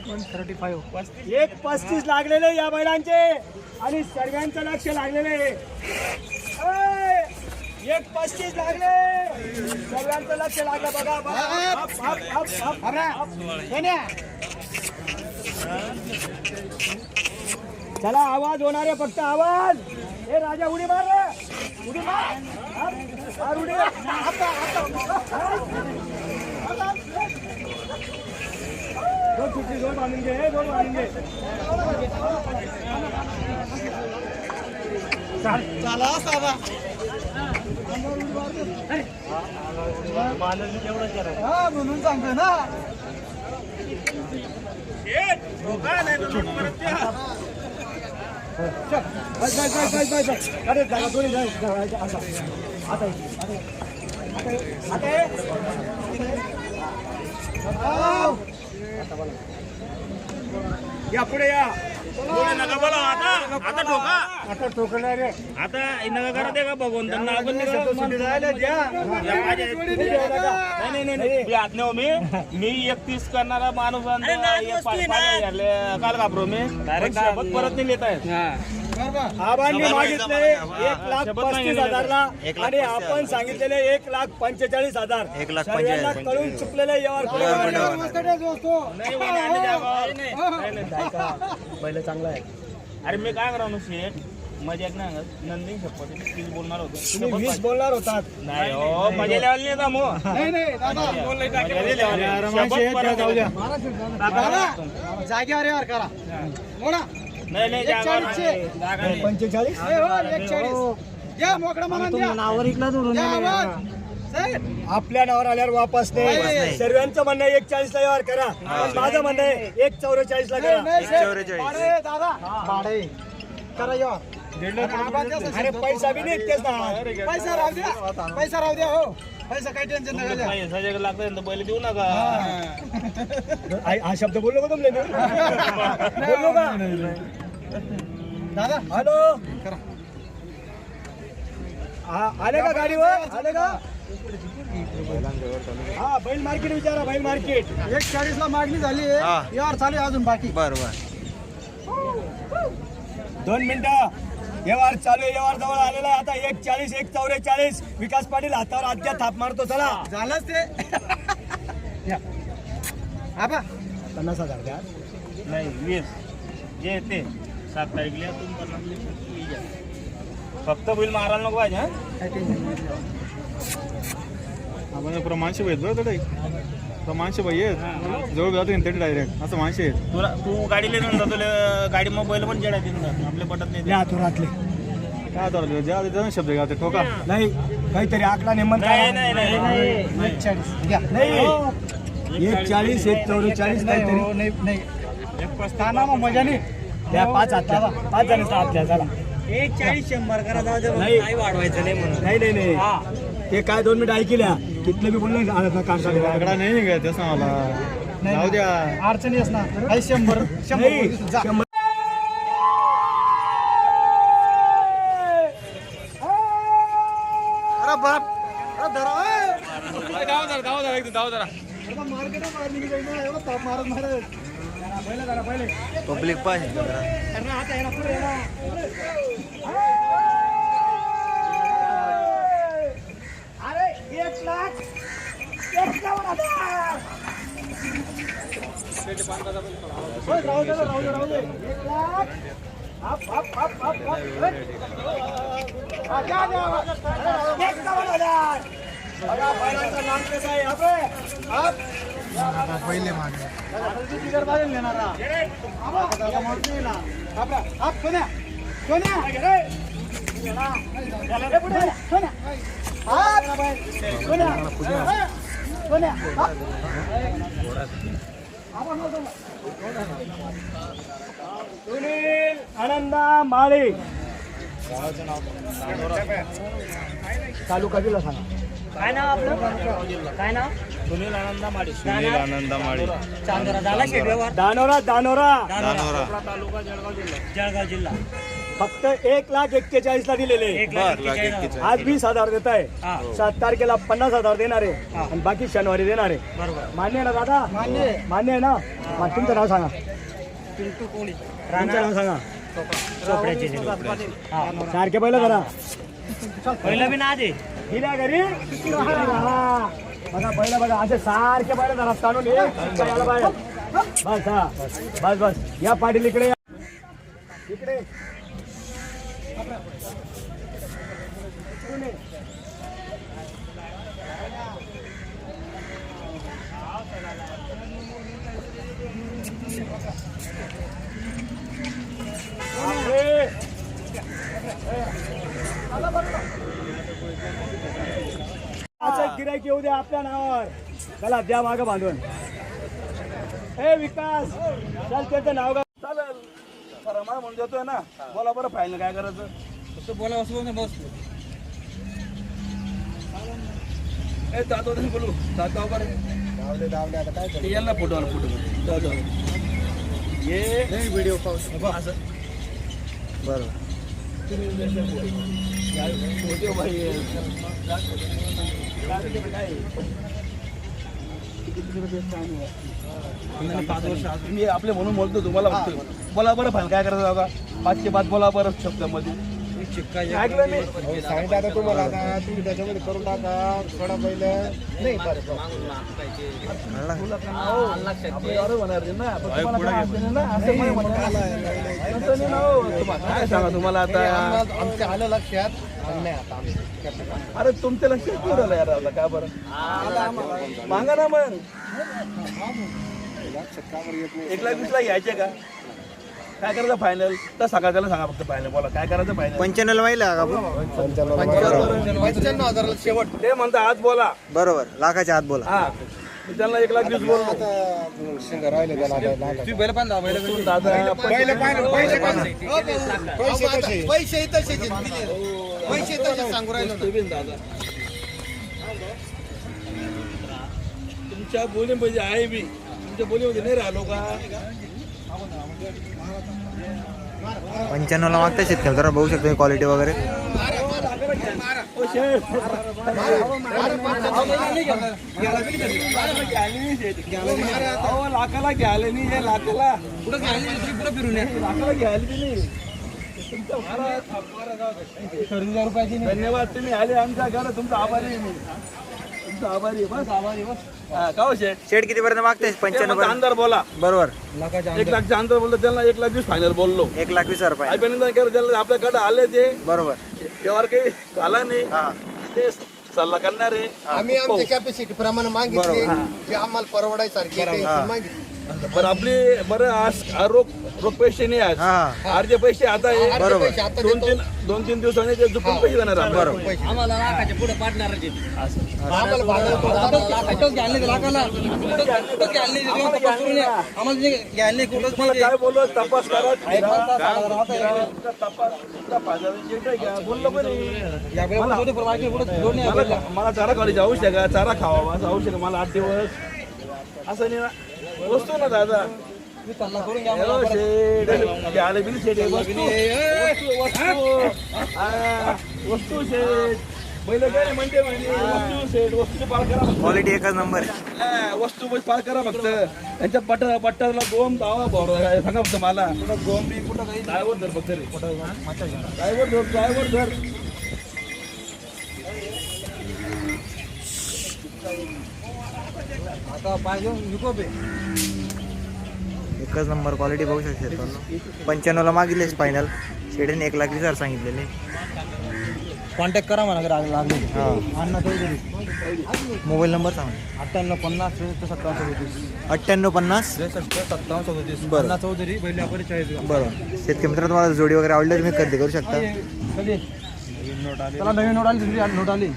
$135 लागलेले या बैलांचे आणि सर्वांचं लक्ष लागलेले 135 लागले सर्वांचं लक्ष लागलं बघा चला आवाज होणार आहे फक्त आवाज हे राजा उडी मार उडी मार उडी दोन बांधून घे दोन बांधून घे चला साधा म्हणून सांगतोय ना अरे जागा दोन्ही या पुढे या नका बोला आता ठोका आता टोकणार रे आता नका करा दे का भगवंतांना आपण नाही मी 31 करणारा माणूस काल घाबरो मी डायरेक्ट परत नाही येत आहेत आबांनी मागितले 1,35,000 आणि आपण सांगितलेले 1,45,000 सर्वांना कळून चुकलेले व्यवहार पहिले चांगला आहे. अरे मी काय करा शेठ मजा ना नंदी शपथ 30 बोलणार होतो तुम्ही 20 बोलणार होतात नाही हो मजा लेवल नाही का मग जागेवर यार करा नाही 45 आपल्या नावावर आल्यावर वापस नाही सर्वांचं म्हणणं 41 ला व्यवहार करा माझं म्हणणं आहे 1,44 ला करा करा व्यवहार अरे पैसा बी नाही तेच ना पैसा राहू द्या हो पैसा काही टेन्शन नाही पैसा लागतं पहिले देऊ नका हा शब्द बोललो का तुमले बोललो का दादा हॅलो आले का गाडीवर आले का हा बैल मार्केट विचारा बैल मार्केट 140 ला मागणी झाली यार चालू अजून बाकी बरोबर 2 मिनिटं व्यवहार चालू आहे व्यवहार जवळ आलेला आहे आता 140 144 विकास पाटील हातावर आजच्या थाप मारतो चला झालंच ते 50,000 द्या नाही 20 जे ते 7 तारीखला फक्त बिल मारायला नको पाहिजे आपण प्रमाणशी पाहिजे बरं तडे प्रमाणशी पाहिजे जवळ जातो ते डायरेक्ट असं माणशी आहेत तुला तू गाडीला नेऊन जातो गाडी मोबाईल पण जेडा देऊन जातो आपल्या पटत नाही द्या आतुरातले काय तर ज्या शब्द घालते ठोका नाही काहीतरी आकडा नेमन नाही 140 घ्या नाही 140 144 काहीतरी नाही ताना मग मजा नाही द्या 5 जण आपल्या चला 140 100 करा जाऊ नाही वाढवायचं नाही म्हणून नाही ते काय 2 मिनिट ऐकल्या कितले बी बोलले आकडा नाही निघाय तसं मला जाऊ द्या अडचणी असणार 100 अरे बाप पब्लिक पाहिजे अरे 1,51,000 राहू दे 1,51,000 बघा बैलांचं नाम कसं आहे पहिले मागे लेणार सुनील आनंदा माळी तालुका जिल्हा सांगा काय नाव आपलं काय नाव सुनील आनंदा माळी चांदोरा झाला शेट व्यवहार दानोरा तालुका जळगाव जिल्हा फक्त 1,41,000 ला दिलेले. 1,41,000. आज 20,000 देत आहे. हा. 7 तारखेला 50,000 देणार आहे हा. आणि बाकी शनिवारी देणार आहे. बरोबर. मान्य आहे ना दादा? मान्य आहे ना? मग तुमचं नाव सांगा. तुमचं नाव सांगा. चोपड्याचे ते. हा. सारखे पहिलं करा. पहिलं बी ना दे. दिल्या घरी हा. बघा पहिलं बघा असे सारखे पहिलं जरा काढून ये. याला बाहेर. बस हा बस बस या पाटील इकडे या. इकडे असं गिराईक येऊ द्या आपल्या नावावर. चला द्या मागं बांधून. ए विकास चल त्याचं नाव का चालेल रमा म्हणून देतोय ना. बोला बरं फायनल काय करायचं तसं बोला असं बस. ए जातो बोलू जातो बरं याला फोटो ये व्हिडिओ पाहू असं बरं मी आपले म्हणून बोलतो तुम्हाला बोला बरं फायनल काय करायचं बाबा. 5 के 5 बोला बरं शब्दामध्ये ऐकलं मी सांगितलं आता तुम्हाला. आता तुम्ही त्याच्यामध्ये करून टाका थोडा पहिलं नाही आपले बरोबर होणार ना. पण तुम्हाला काय असेल ना असं नाही म्हणणार. तसं नाही ना हो. काय सांगा तुम्हाला आता आमच्या आलं लक्षात. अरे तुमच्या लक्षात नाही राहिलं यार आता का बरं मागा ना मग. 1,20,000 घ्यायचे का काय करायचं फायनल तर सांगा. त्याला सांगा फक्त फायनल बोला काय करायचं फायनल. 95 व्हायला का 95,000 शेवट. ते म्हणता आज बोला बरोबर. लाखाच्या आत बोला. हा मी त्यांना 1,20,000 बोललो. तुमच्या बोली पाहिजे आहे मी तुमच्या बोलीमध्ये नाही राहिलो का. 95 ला मागता शेतकरी जरा बघू शकतो क्वालिटी वगैरे. लाखाला घ्यायला नाही हे लाखाला पुढे फिरून लाखाला घ्यायला बी नाही. धन्यवाद तुम्ही आले आमच्या घरात. तुमचा आभारी आहे मी. तुमचा आभारी आहे. बस आभारी बस. हा का हो शेठ. शेड किती पर्यंत मागताय? 95 पर्यंत. अंदर बोला बरोबर. 1,00,000च्या अंदर बोलतो त्यांना 1,20,000 फायनल बोललो. 1,20,000 रुपये. त्यांना आपल्याकडे आले ते बरोबर. त्यावर काही आला नाही. हा ते सल्ला करणार आहे. आम्ही आमच्या कॅपॅसिटी प्रमाणे मागितले जे आम्हाला परवडायसारखे मागितले. बरं आपली बरं आज रोख पैसे नाही आज. हा अर्धे पैसे आता आहे. बरोबर. 2-3 दिवसांनी ते चुकून पैसे देणार आपण. बरोबर. आम्हाला लाखाच्या पुढे पाडणार आहे. आम्हाला भाडं आम्हाला तुम्हाला काय बोललो तपास करा. बोललो मला चारा खाली जाऊ शका. चारा खावा जाऊ शका. मला 8 दिवस असं नाही ना. वस्तू ना दादा वस्तू शेठ पहिलं काय म्हणते वस्तू शेठ वस्तूचे पार करा. क्वालिटी एकच नंबर आहे. वस्तू पार करा फक्त. त्यांच्या पट्ट्याला 2 दावा सांगा फक्त मला. गोम बी कुठं काही ड्रायव्हर धर फक्त रे. ड्रायव्हर धर. आता पाहिजे एकच नंबर क्वालिटी बघू शकते. 95 ला मागितलेच फायनल. शेडने 1,20,000 सांगितलेले. कॉन्टॅक्ट करा म्हणा लागले. हा अण्णा चौधरी. मोबाईल नंबर सांगा. 9850 9850 बरं. अण्णा चौधरी पहिले आपण 40 बरोबर. शेतकरी मित्र तुम्हाला जोडी वगैरे आवडली तुम्ही खरेदी करू शकता. चला नवीन नोट आली.